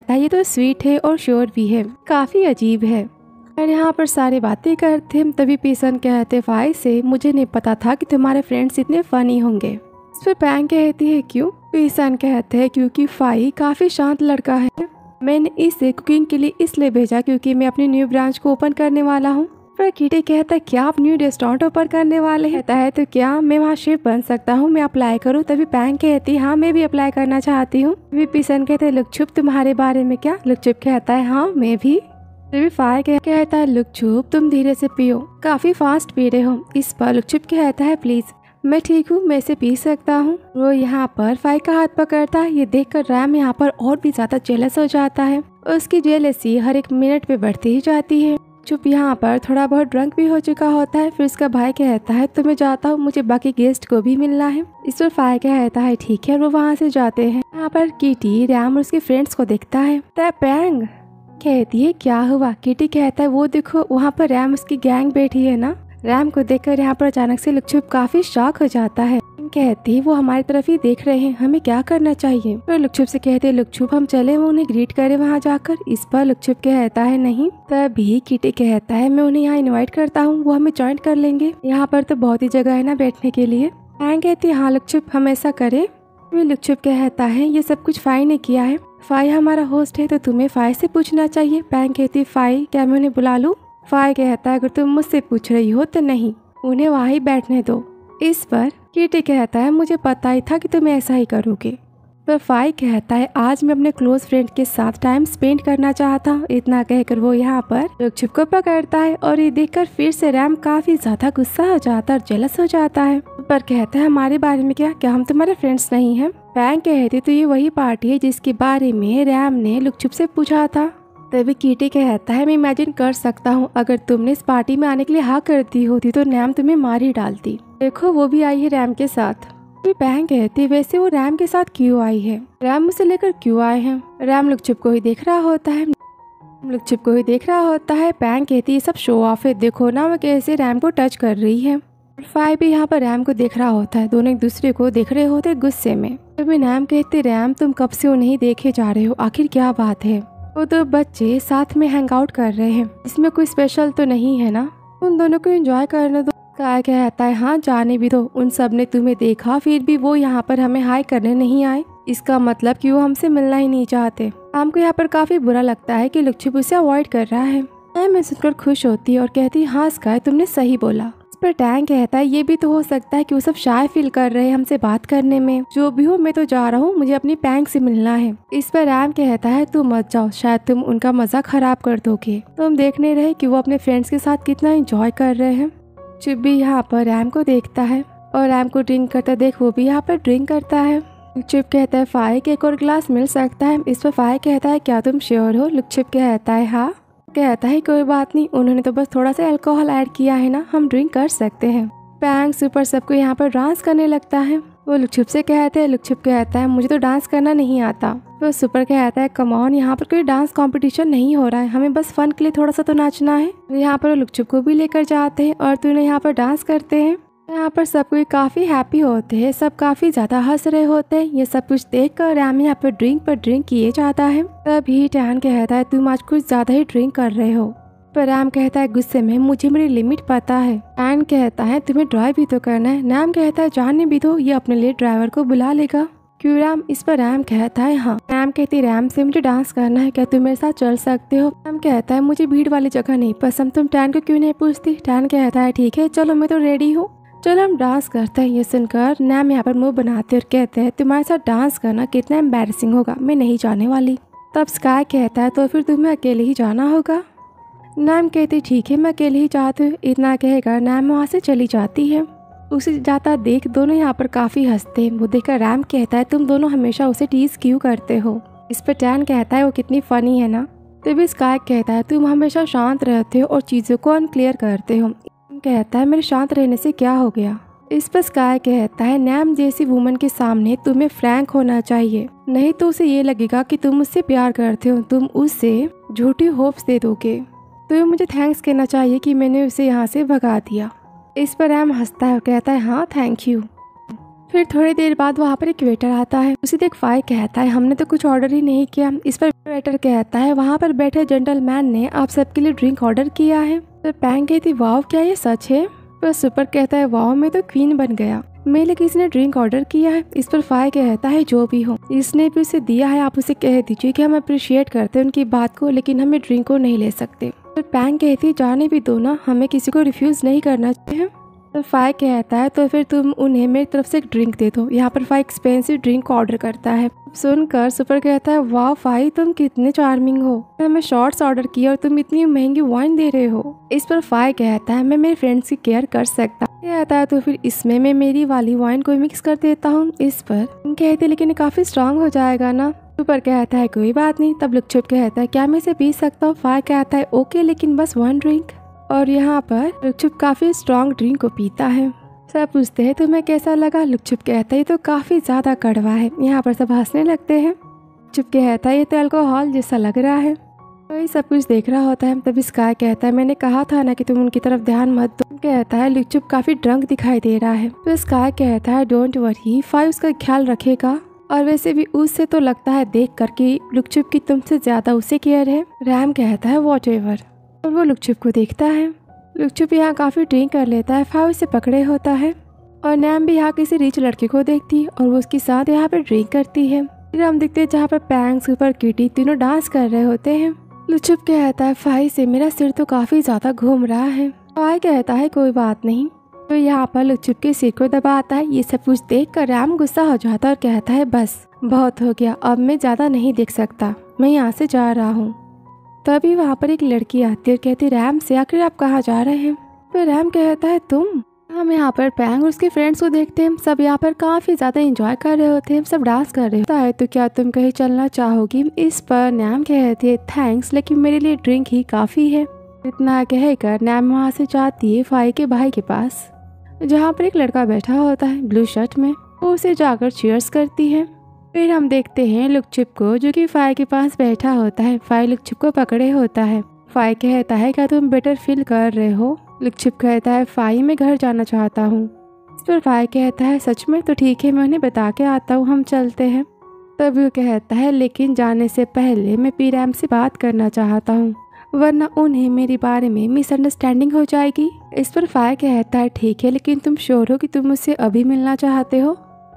कहता है ये तो स्वीट है और श्योर भी है, काफी अजीब है। और यहाँ पर सारे बातें करते हैं। तभी पीसन कहते फाई से मुझे नहीं पता था कि तुम्हारे फ्रेंड्स इतने फनी होंगे। इस पर पैंग कहती है क्यों? पीसन कहते हैं क्योंकि फाई काफी शांत लड़का है। मैंने इसे कुकिंग के लिए इसलिए भेजा क्योंकि मैं अपनी न्यू ब्रांच को ओपन करने वाला हूँ। पर किटी कहता है क्या आप न्यू रेस्टोरेंट ओपन करने वाले हैं? कहता है तो क्या मैं वहाँ शेफ बन सकता हूँ, मैं अप्लाई करूँ? तभी पैंग कहती है हाँ मैं भी अप्लाई करना चाहती हूँ। तभी पीसन कहते हैं लुकछुप तुम्हारे बारे में क्या? लुकछुप कहता है हाँ मैं भी। तभी फाई कहता है लुकछुप तुम धीरे से पियो, काफी फास्ट पी रहे हो। इस पर लुकछुप कहता है प्लीज मैं ठीक हूँ, मैं इसे पी सकता हूँ। वो यहाँ पर फाई का हाथ पकड़ता है। ये देखकर रैम यहाँ पर और भी ज्यादा जेलस हो जाता है। उसकी जेलसी हर एक मिनट पे बढ़ती ही जाती है। चुप यहाँ पर थोड़ा बहुत ड्रंक भी हो चुका होता है। फिर उसका भाई कहता है तो मैं जाता हूँ, मुझे बाकी गेस्ट को भी मिलना है। इस पर फाई कहता है ठीक है, और वो वहाँ से जाते हैं। यहाँ पर किटी रैम और उसके फ्रेंड्स को देखता है। पैंग कहती है क्या हुआ? किटी कहता है वो देखो वहाँ पर रैम उसकी गैंग बैठी है ना। रैम को देखकर यहाँ पर अचानक से लुकछुप काफी शॉक हो जाता है। कहती है वो हमारी तरफ ही देख रहे हैं, हमें क्या करना चाहिए? तो लुकछुप से कहते हैं लुकछुप हम चले वो उन्हें ग्रीट करें वहाँ जाकर। इस पर लुकछुप कहता है नहीं। तभी किटी कहता है मैं उन्हें यहाँ इनवाइट करता हूँ, वो हमें ज्वाइन कर लेंगे। यहाँ पर तो बहुत ही जगह है ना बैठने के लिए। पैंग कहती है हाँ लुकछुप हम ऐसा करें। लुकछुप कहता है ये सब कुछ फाई ने किया है, फाई हमारा होस्ट है तो तुम्हें फाई से पूछना चाहिए। पैंग कहती है फाई क्या मैं उन्हें बुला लूं? फाई कहता है अगर तुम मुझसे पूछ रही हो तो नहीं, उन्हें वहाँ ही बैठने दो। इस पर किटी कहता है मुझे पता ही था कि तुम ऐसा ही करोगे। पर फाई कहता है आज मैं अपने क्लोज फ्रेंड के साथ टाइम स्पेंड करना चाहता हूँ। इतना कहकर वो यहाँ पर लुकछुप को पकड़ता है और ये देखकर फिर से रैम काफी ज्यादा गुस्सा हो जाता है और जेलस हो जाता है। पर कहता है हमारे बारे में क्या हम तुम्हारे फ्रेंड्स नहीं हैं? पैंग कहती तो ये वही पार्टी है जिसके बारे में रैम ने लुकछुप से पूछा था। तभी किटी कहता है मैं इमेजिन कर सकता हूँ अगर तुमने इस पार्टी में आने के लिए हाँ कर दी होती तो रैम तुम्हें मार ही डालती। देखो वो भी आई है रैम के साथ। पैंग कहती वैसे वो रैम के साथ क्यों आई है, रैम उसे लेकर क्यों आए हैं? रैम लुकछुप को ही देख रहा होता है। पैंग कहती ये सब शो ऑफ है, देखो ना वो कैसे रैम को टच कर रही है। फाई भी यहाँ पर रैम को देख रहा होता है। दोनों एक दूसरे को देख रहे होते गुस्से में। तभी रैम कहते रैम तुम कब से उन्हें देखे जा रहे हो, आखिर क्या बात है? वो दो बच्चे साथ में हैंग आउट कर रहे हैं, इसमें कोई स्पेशल तो नहीं है ना, उन दोनों को एंजॉय करने दो। काय कहता है हाँ जाने भी दो, उन सब ने तुम्हें देखा फिर भी वो यहाँ पर हमें हाई करने नहीं आए, इसका मतलब कि वो हमसे मिलना ही नहीं चाहते। हमको यहाँ पर काफी बुरा लगता है कि लुकछुप उसे अवॉइड कर रहा है। मैं सुनकर खुश होती है और कहती हाँ स्काई तुमने सही बोला। पर टैंग कहता है ये भी तो हो सकता है कि वो सब शाय फील कर रहे हैं हमसे बात करने में। जो भी हो मैं तो जा रहा हूँ, मुझे अपनी पैंग से मिलना है। इस पर रैम कहता है तुम मत जाओ, शायद तुम उनका मजा खराब कर दोगे। तुम देख नहीं रहे कि वो अपने फ्रेंड्स के साथ कितना एंजॉय कर रहे हैं। चुप भी यहाँ पर रैम को देखता है और रैम को ड्रिंक करता देख वो भी यहाँ पर ड्रिंक करता है। लुकछुप कहता है फाई के एक और गिलास मिल सकता है। इस पर फाई कहता है क्या तुम श्योर हो? लुकछुप कहता है हाँ। कहता है कोई बात नहीं, उन्होंने तो बस थोड़ा सा अल्कोहल ऐड किया है ना, हम ड्रिंक कर सकते हैं। पैंग सुपर सबको यहाँ पर डांस करने लगता है। वो लुकछुप से कहते हैं, लुकछुप कहता है मुझे तो डांस करना नहीं आता। वो सुपर कहता है कम ऑन, यहाँ पर कोई डांस कंपटीशन नहीं हो रहा है, हमें बस फन के लिए थोड़ा सा तो नाचना है। यहाँ पर लुकछुप को भी लेकर जाते हैं और दोनों यहाँ पर डांस करते हैं। यहाँ पर सब कोई काफी हैप्पी होते हैं, सब काफी ज्यादा हंस रहे होते हैं। ये सब कुछ देखकर रैम यहाँ पर ड्रिंक किए जाता है। तभी टैन कहता है तुम आज कुछ ज्यादा ही ड्रिंक कर रहे हो। पर रैम कहता है गुस्से में मुझे मेरी लिमिट पता है। टैन कहता है तुम्हें ड्राइव भी तो करना है। रैम कहता है जाने भी दो, ये अपने लिए ड्राइवर को बुला लेगा। क्यों रैम? इस पर रैम कहता है हाँ। रैम कहती रैम से मुझे डांस करना है, क्या तुम मेरे साथ चल सकते हो? रैम कहता है मुझे भीड़ वाली जगह नहीं पसंद। तुम टैन को क्यों नहीं पूछती? टैन कहता है ठीक है चलो मैं तो रेडी हूँ, चलो हम डांस करते हैं। ये सुनकर नैम यहाँ पर मुंह बनाते और कहते हैं तुम्हारे साथ डांस करना कितना एम्बैरेसिंग होगा, मैं नहीं जाने वाली। तब स्काई कहता है तो फिर तुम्हें अकेले ही जाना होगा। नैम कहती ठीक है मैं अकेले ही जाती हूँ। इतना कहकर नैम वहाँ से चली जाती है। उसे जाता देख दोनों यहाँ पर काफी हंसते हैं। वो देखकर रैम कहता है तुम दोनों हमेशा उसे टीज क्यों करते हो? इस पर टैन कहता है वो कितनी फनी है ना। तभी स्काई कहता है तुम हमेशा शांत रहते हो और चीजों को अनक्लियर करते हो। कहता है मेरे शांत रहने से क्या हो गया? इस पर स्काई कहता है नैम जैसी वुमन के सामने तुम्हें फ्रैंक होना चाहिए, नहीं तो उसे ये लगेगा कि तुम उससे प्यार करते हो, तुम उससे झूठी होप्स दे दोगे। तुम्हें मुझे थैंक्स कहना चाहिए कि मैंने उसे यहाँ से भगा दिया। इस पर रैम हंसता है और कहता है हाँ थैंक यू। फिर थोड़ी देर बाद वहाँ पर एक वेटर आता है। उसे देख फाई कहता है हमने तो कुछ ऑर्डर ही नहीं किया। इस पर वेटर कहता है वहाँ पर बैठे जेंटलमैन ने आप सबके लिए ड्रिंक ऑर्डर किया है। तो पैंग कहती वाव क्या ये सच है? पर सुपर कहता है वाव मैं तो क्वीन बन गया, मेरे लिए किसी ने ड्रिंक ऑर्डर किया है। इस पर फाई कहता है जो भी हो इसने भी उसे दिया है आप उसे कह दीजिए कि हम अप्रिशिएट करते हैं उनकी बात को, लेकिन हमें ड्रिंक को नहीं ले सकते। तो पैंग कहती जाने भी दो ना, हमें किसी को रिफ्यूज नहीं करना चाहिए। तो फाई कहता है तो फिर तुम उन्हें मेरी तरफ से एक ड्रिंक दे दो। यहाँ पर फाई एक्सपेंसिव ड्रिंक ऑर्डर करता है। सुनकर सुपर कहता है वाह फाई तुम कितने चार्मिंग हो, मैं शॉर्ट्स ऑर्डर किया और तुम इतनी महंगी वाइन दे रहे हो। इस पर फाई कहता है मैं मेरे फ्रेंड्स की केयर कर सकता कहता है तो फिर इसमें मैं मेरी वाली वाइन को मिक्स कर देता हूँ। इस पर कहते लेकिन काफी स्ट्रांग हो जाएगा ना। सुपर कहता है कोई बात नहीं। तब लुकछुप कहता है क्या मैं इसे पी सकता हूँ? फाई कहता है ओके लेकिन बस 1 ड्रिंक। और यहाँ पर लुकछुप काफी स्ट्रांग ड्रिंक को पीता है। सब पूछते हैं तुम्हें कैसा लगा? लुकछुप कहता है ये तो काफी ज्यादा कड़वा है। यहाँ पर सब हंसने लगते हैं। लुकछुप कहता है ये तो अल्कोहल जैसा लग रहा है। तो ये सब कुछ देख रहा होता है। तब स्काई कहता है मैंने कहा था ना कि तुम उनकी तरफ ध्यान मत दो। कहता है लुकछुप काफी ड्रंक दिखाई दे रहा है। तो स्काई कहता है डोंट वरी फाई उसका ख्याल रखेगा, और वैसे भी उससे तो लगता है देख कर कि लुकछुप की तुमसे ज्यादा उसे केयर है। रैम कहता है वॉटएवर, और वो लुकछुप को देखता है। लुकछुप यहाँ काफी ड्रिंक कर लेता है। फाई उसे पकड़े होता है और नैम भी यहाँ किसी रिच लड़के को देखती है और वो उसके साथ यहाँ पे ड्रिंक करती है। फिर हम देखते हैं जहाँ पर पैंग सुपर किटी तीनों डांस कर रहे होते हैं। लुकछुप कहता है फाई से मेरा सिर तो काफी ज्यादा घूम रहा है। फाई कहता है कोई बात नहीं। तो यहाँ पर लुकछुप के सिर को दबाता है। ये सब कुछ देख कर रैम गुस्सा हो जाता है और कहता है बस बहुत हो गया, अब मैं ज्यादा नहीं देख सकता, मैं यहाँ से जा रहा हूँ। तभी वहाँ पर एक लड़की आती है और कहती रैम से आखिर आप कहाँ जा रहे हैं? तो रैम कहता है तुम। हम यहाँ पर पैंग और उसके फ्रेंड्स को देखते हैं। सब यहाँ पर काफी ज्यादा एंजॉय कर रहे होते हैं, सब डांस कर रहे होता है। तो क्या तुम कहीं चलना चाहोगी? इस पर नैम कहती है थैंक्स लेकिन मेरे लिए ड्रिंक ही काफी है। इतना कहकर नैम वहाँ से जाती है फाई के भाई के पास, जहाँ पर एक लड़का बैठा होता है ब्लू शर्ट में। वो उसे जाकर चीयर्स करती है। फिर हम देखते हैं लुकछुप को जो कि फाई के पास बैठा होता है। फाई लुकछुप को पकड़े होता है। फाई कहता है क्या तुम बेटर फील कर रहे हो? लुकछुप कहता है फाई मैं घर जाना चाहता हूँ। इस पर फाई कहता है सच में? तो ठीक है मैं उन्हें बता के आता हूँ, हम चलते हैं। तब वो कहता है लेकिन जाने से पहले मैं पीरैम से बात करना चाहता हूँ, वरना उन्हें मेरे बारे में मिसअंडरस्टैंडिंग हो जाएगी। इस पर फाई कहता है ठीक है लेकिन तुम श्योर हो कि तुम मुझसे अभी मिलना चाहते हो?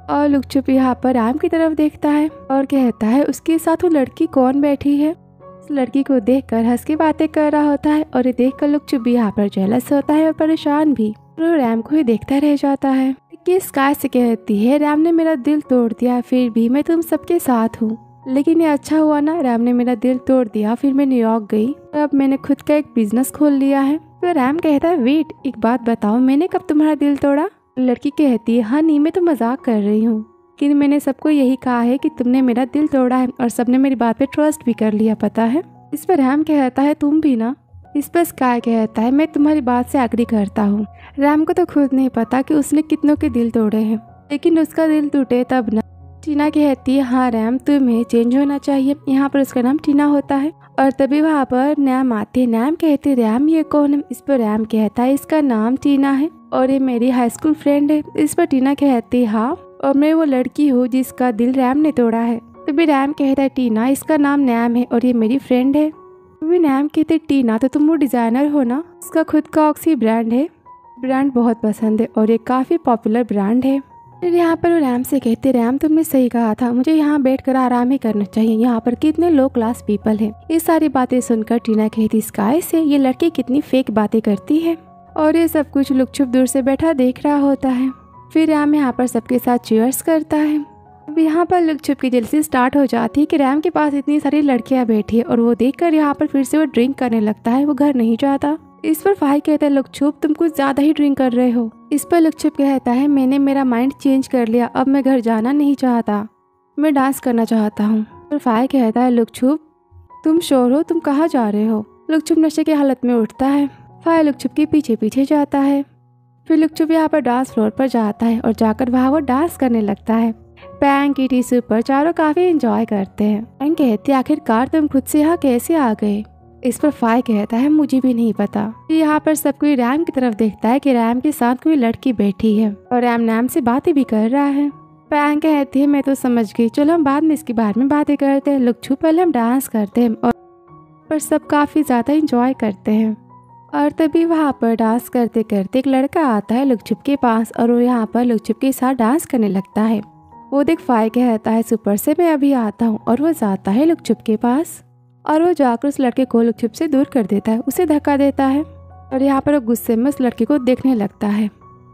और लुकछुप यहाँ पर रैम की तरफ देखता है और कहता है उसके साथ वो लड़की कौन बैठी है? उस लड़की को देखकर हंस के बातें कर रहा होता है और ये देखकर लुकछुप भी यहाँ पर जेलस होता है और परेशान भी। और रैम को ही देखता रह जाता है कि स्काई से कहती है रैम ने मेरा दिल तोड़ दिया फिर भी मैं तुम सबके साथ हूँ, लेकिन ये अच्छा हुआ ना, रैम ने मेरा दिल तोड़ दिया फिर मैं न्यूयॉर्क गई और अब मैंने खुद का एक बिजनेस खोल लिया है। तो रैम कहता है वेट एक बात बताओ मैंने कब तुम्हारा दिल तोड़ा? लड़की कहती है हाँ नहीं मैं तो मजाक कर रही हूँ, लेकिन मैंने सबको यही कहा है कि तुमने मेरा दिल तोड़ा है और सबने मेरी बात पे ट्रस्ट भी कर लिया पता है। इस पर रैम कहता है तुम भी ना? इस पर स्काई कहता है मैं तुम्हारी बात से एग्री करता हूँ। रैम को तो खुद नहीं पता कि उसने कितनों के दिल तोड़े हैं, लेकिन उसका दिल टूटे तब ना। टीना कहती है हाँ रैम तुम्हें चेंज होना चाहिए। यहाँ पर उसका नाम टीना होता है और तभी वहाँ पर नैम आती है। नैम कहती रैम ये कौन है? इस पर रैम कहता है इसका नाम टीना है और ये मेरी हाई स्कूल फ्रेंड है। इस पर टीना कहती हाँ और मैं वो लड़की हूँ जिसका दिल रैम ने तोड़ा है। तभी रैम कहता है टीना इसका नाम नैम है और ये मेरी फ्रेंड है। तभी नैम कहते टीना तो तुम वो डिजाइनर हो ना? इसका खुद का ऑक्सी ब्रांड है, ब्रांड बहुत पसंद है और ये काफी पॉपुलर ब्रांड है। फिर यहाँ पर रैम से कहते रैम तुमने सही कहा था, मुझे यहाँ बैठकर आराम ही करना चाहिए, यहाँ पर कितने लो क्लास पीपल हैं। ये सारी बातें सुनकर टीना कहती स्काई से ये लड़की कितनी फेक बातें करती है। और ये सब कुछ लुकछुप दूर से बैठा देख रहा होता है। फिर रैम यहाँ पर सबके साथ चीयर्स करता है। अब यहाँ पर लुकछुप की जेलसी स्टार्ट हो जाती है कि रैम के पास इतनी सारी लड़कियां बैठी है और वो देखकर यहाँ पर फिर से वो ड्रिंक करने लगता है, वो घर नहीं जाता। इस पर फाई कहता है लुकछुप तुम कुछ ज्यादा ही ड्रिंक कर रहे हो। इस पर लुकछुप कहता है मैंने मेरा माइंड चेंज कर लिया, अब मैं घर जाना नहीं चाहता, मैं डांस करना चाहता हूँ। पर फाई कहता है लुकछुप तुम श्योर हो तुम कहाँ जा रहे हो? लुकछुप नशे की हालत में उठता है। फाई लुकछुप के पीछे पीछे जाता है। फिर लुकछुप यहाँ पर डांस फ्लोर पर जाता है और जाकर वहाँ वो डांस करने लगता है। पैंग किटी सुपर चारों काफी एंजॉय करते हैं। पैंग कहती है आखिरकार तुम खुद से यहाँ कैसे आ गए? इस पर फाई कहता है मुझे भी नहीं पता। यहाँ पर सब कोई रैम की तरफ देखता है कि रैम के साथ कोई लड़की बैठी है और रैम नाम से बातें भी कर रहा है। पैंग कहती है मैं तो समझ गई, चलो हम बाद में इसके बारे में बातें करते हैं, लुक छुप पहले हम डांस करते हैं। और पर सब काफी ज्यादा इंजॉय करते हैं। और तभी वहाँ पर डांस करते करते एक लड़का आता है लुक छुप के पास और वो यहाँ पर लुक छुप के साथ डांस करने लगता है। वो देख फाई कहता है सुपर से मैं अभी आता हूँ और वो जाता है लुक छुप के पास और वो जाकर उस लड़के को लुक छुप से दूर कर देता है, उसे धक्का देता है और यहाँ पर वो गुस्से में उस लड़के को देखने लगता है।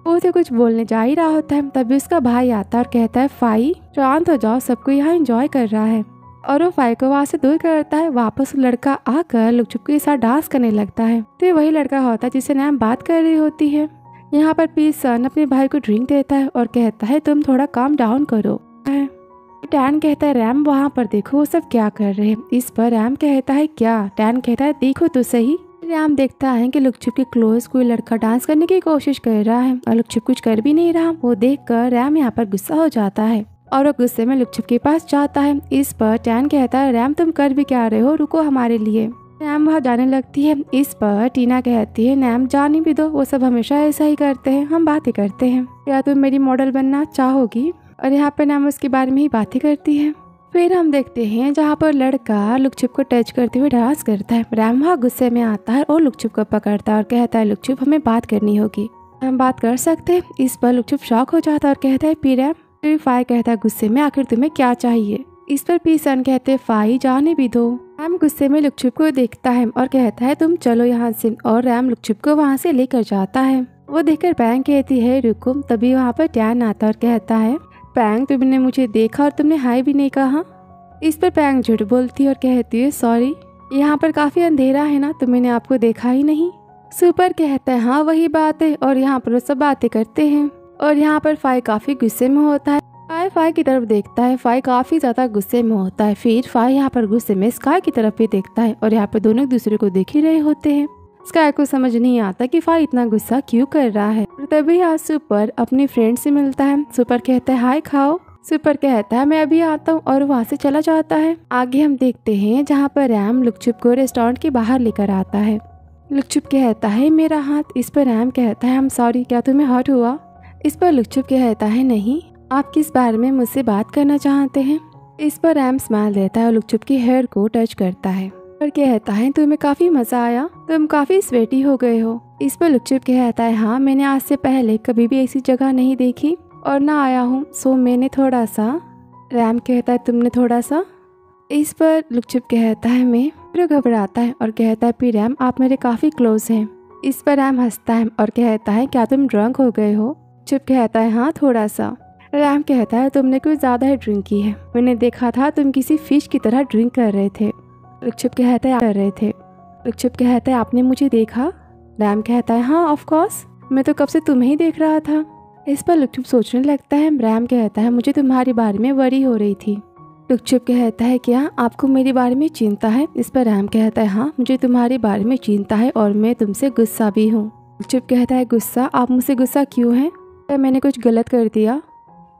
वो उसे कुछ बोलने जा ही रहा होता है, तभी उसका भाई आता है और कहता है फाई शांत हो जाओ, सबको यहाँ एंजॉय कर रहा है। और वो फाई को वहाँ से दूर करता है। वापस लड़का आकर लुक छुप के साथ डांस करने लगता है। तो ये वही लड़का होता है जिससे नैम बात कर रही होती है। यहाँ पर पीसन अपने भाई को ड्रिंक देता है और कहता है तुम थोड़ा काम डाउन करो। टैन कहता है रैम वहाँ पर देखो वो सब क्या कर रहे हैं। इस पर रैम कहता है क्या? टैन कहता है देखो तो सही। रैम देखता है कि लुक छुप के क्लोज कोई लड़का डांस करने की कोशिश कर रहा है और लुक छुप कुछ कर भी नहीं रहा। वो देखकर रैम यहाँ पर गुस्सा हो जाता है और वो गुस्से में लुक छुप के पास जाता है। इस पर टैन कहता है रैम तुम कर भी क्या रहे हो, रुको हमारे लिए। रैम वहाँ जाने लगती है। इस पर टीना कहती है नैम जाने भी दो, वो सब हमेशा ऐसा ही करते हैं, हम बातें करते हैं, क्या तुम मेरी मॉडल बनना चाहोगी? और यहाँ पर नैम उसके बारे में ही बातें करती है। फिर हम देखते हैं जहाँ पर लड़का लुक छुप को टच करते हुए डांस करता है। रैम वहाँ गुस्से में आता है और लुक छुप को पकड़ता है और कहता है लुक छुप हमें बात करनी होगी, हम बात कर सकते हैं। इस पर लुक छुप शॉक हो जाता है और कहता है पी रैम। फिर फाई कहता है गुस्से में आखिर तुम्हें क्या चाहिए? इस पर पी सन कहते हैं फाई जाने भी दो। रैम गुस्से में लुक छुप को देखता है और कहता है तुम चलो यहाँ से, और रैम लुक छुप को वहाँ से लेकर जाता है। वो देखकर पैंग कहती है रुको। तभी वहाँ पर टैन आता और कहता है पैंग तुमने मुझे देखा और तुमने हाय भी नहीं कहा। इस पर पैंग झूठ बोलती है और कहती है सॉरी, यहाँ पर काफी अंधेरा है ना तो मैंने आपको देखा ही नहीं। सुपर कहता है हाँ वही बात है, और यहाँ पर वो सब बातें करते हैं। और यहाँ पर फाई काफी गुस्से में होता है। फाई की तरफ देखता है, फाई काफी ज्यादा गुस्से में होता है। फिर फाई यहाँ पर गुस्से में स्काई की तरफ भी देखता है और यहाँ पर दोनों एक दूसरे को देख ही रहे होते हैं। स्काई को समझ नहीं आता कि फाई इतना गुस्सा क्यों कर रहा है। तभी आज सुपर अपनी फ्रेंड से मिलता है। सुपर कहता है हाय खाओ। सुपर कहता है मैं अभी आता हूँ और वहाँ से चला जाता है। आगे हम देखते हैं जहाँ पर रैम लुक छुप को रेस्टोरेंट के बाहर लेकर आता है। लुक छुप कहता है मेरा हाथ। इस पर रैम कहता है आई एम सॉरी, क्या तुम्हें हर्ट हुआ? इस पर लुक छुप कहता है नहीं, आप किस बारे में मुझसे बात करना चाहते हैं? इस पर रैम स्माइल देता है और लुक छुप की हेयर को टच करता है और कहता है तुम्हें काफी मजा आया, तुम काफी स्वेटी हो गए हो। इस पर लुक छुप कहता है हाँ मैंने आज से पहले कभी भी ऐसी जगह नहीं देखी और ना आया हूँ, सो मैंने थोड़ा सा। रैम कहता है तुमने थोड़ा सा? इस पर लुक छुप कहता है मैं। फिर घबराता है और कहता है पी रैम आप मेरे काफी क्लोज हैं। इस पर रैम हंसता है और कहता है क्या तुम ड्रंक हो गए हो? छुप कहता है हाँ थोड़ा सा। रैम कहता है तुमने कुछ ज्यादा ही ड्रिंक की है, मैंने देखा था तुम किसी फिश की तरह ड्रिंक कर रहे थे। लुक छुप कहता है कर रहे थे। लुक छुप कहता है आपने मुझे देखा? रैम कहता है हाँ ऑफ कोर्स, मैं तो कब से तुम्हें ही देख रहा था। इस पर लुक छुप सोचने लगता है। रैम कहता है मुझे तुम्हारे बारे में वरी हो रही थी। लुक छुप कहता है क्या आपको मेरे बारे में चिंता है? इस पर रैम कहता है हाँ मुझे तुम्हारे बारे में चिंता है और मैं तुमसे गुस्सा भी हूँ। लुक छुप कहता है गुस्सा? आप मुझसे गुस्सा क्यों है? क्या मैंने कुछ गलत कर दिया?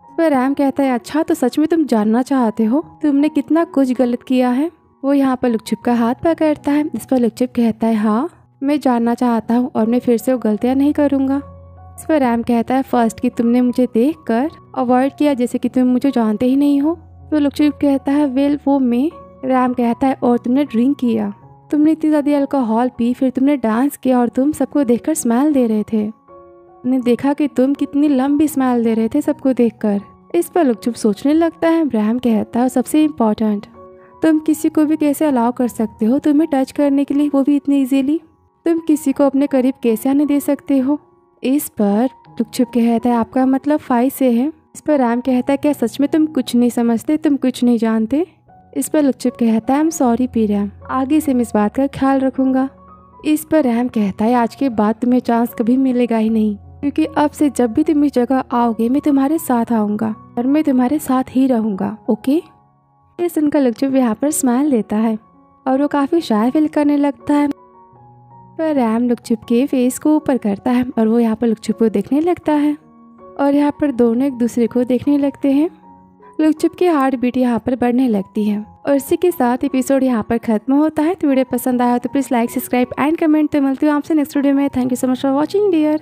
पर रैम कहता है अच्छा तो सच में तुम जानना चाहते हो तुमने कितना कुछ गलत किया है? वो यहाँ पर लुक छुप का हाथ पकड़ता है। इस पर लुक छुप कहता है हाँ मैं जानना चाहता हूँ और मैं फिर से वो गलतियाँ नहीं करूँगा। इस पर रैम कहता है फर्स्ट कि तुमने मुझे देखकर अवॉइड किया जैसे कि तुम मुझे जानते ही नहीं हो। तो लुक छुप कहता है वेल वो मैं। रैम कहता है और तुमने ड्रिंक किया, तुमने इतनी ज़्यादा अल्कोहल पी, फिर तुमने डांस किया और तुम सबको देखकर स्माइल दे रहे थे। मैंने देखा कि तुम कितनी लंबी स्माइल दे रहे थे सबको देखकर। इस पर लुक छुप सोचने लगता है। रैम कहता है सबसे इम्पोर्टेंट तुम किसी को भी कैसे अलाउ कर सकते हो तुम्हें टच करने के लिए, वो भी इतनी इजीली? तुम किसी को अपने करीब कैसे आने दे सकते हो? इस पर लुक छुप कहता है आपका मतलब फाई से है। इस पर रैम कहता है क्या सच में तुम कुछ नहीं समझते, तुम कुछ नहीं जानते? इस पर लुक छुप कहता है I am sorry P RAM, आगे से मैं इस बात का ख्याल रखूंगा। इस पर रैम कहता है आज के बाद तुम्हें चांस कभी मिलेगा ही नहीं, क्योंकि अब से जब भी तुम इस जगह आओगे मैं तुम्हारे साथ आऊँगा और मैं तुम्हारे साथ ही रहूँगा, ओके? ये सुनकर लुक छुप यहाँ पर स्माइल देता है और वो काफ़ी शाय फील करने लगता है। पर रैम लुक छुप के फेस को ऊपर करता है और वो यहाँ पर लुक छुप को देखने लगता है और यहाँ पर दोनों एक दूसरे को देखने लगते हैं। लोग चुप की हार्ट बीट यहाँ पर बढ़ने लगती है। और इसी के साथ एपिसोड यहाँ पर खत्म होता है। तो वीडियो पसंद आया तो please like, subscribe and comment. तो मिलती हूँ आपसे नेक्स्ट वीडियो में। Thank you so much for watching dear.